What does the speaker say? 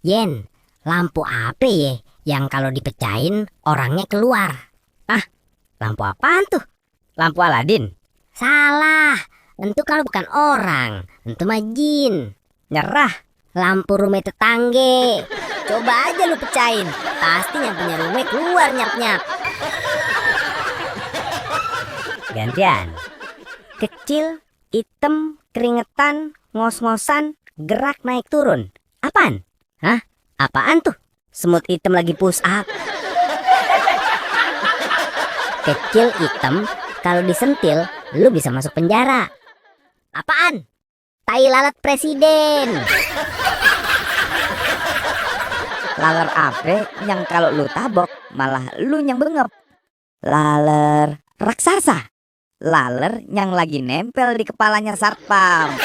Yen, lampu apa ya yang kalau dipecahin orangnya keluar? Ah, lampu apaan tuh? Lampu Aladin? Salah, itu kalau bukan orang, itu mah jin. Nyerah. Lampu rumah tetangga. Coba aja lu pecahin, pasti yang punya rumah keluar nyap-nyap. Gantian. Kecil, hitam, keringetan, ngos-ngosan, gerak naik turun. Apaan? Hah? Apaan tuh? Semut hitam lagi push up. Kecil hitam, kalau disentil, lu bisa masuk penjara. Apaan? Tai lalat presiden. Laler ape yang kalau lu tabok malah lu yang bengep. Laler raksasa. Laler yang lagi nempel di kepalanya satpam.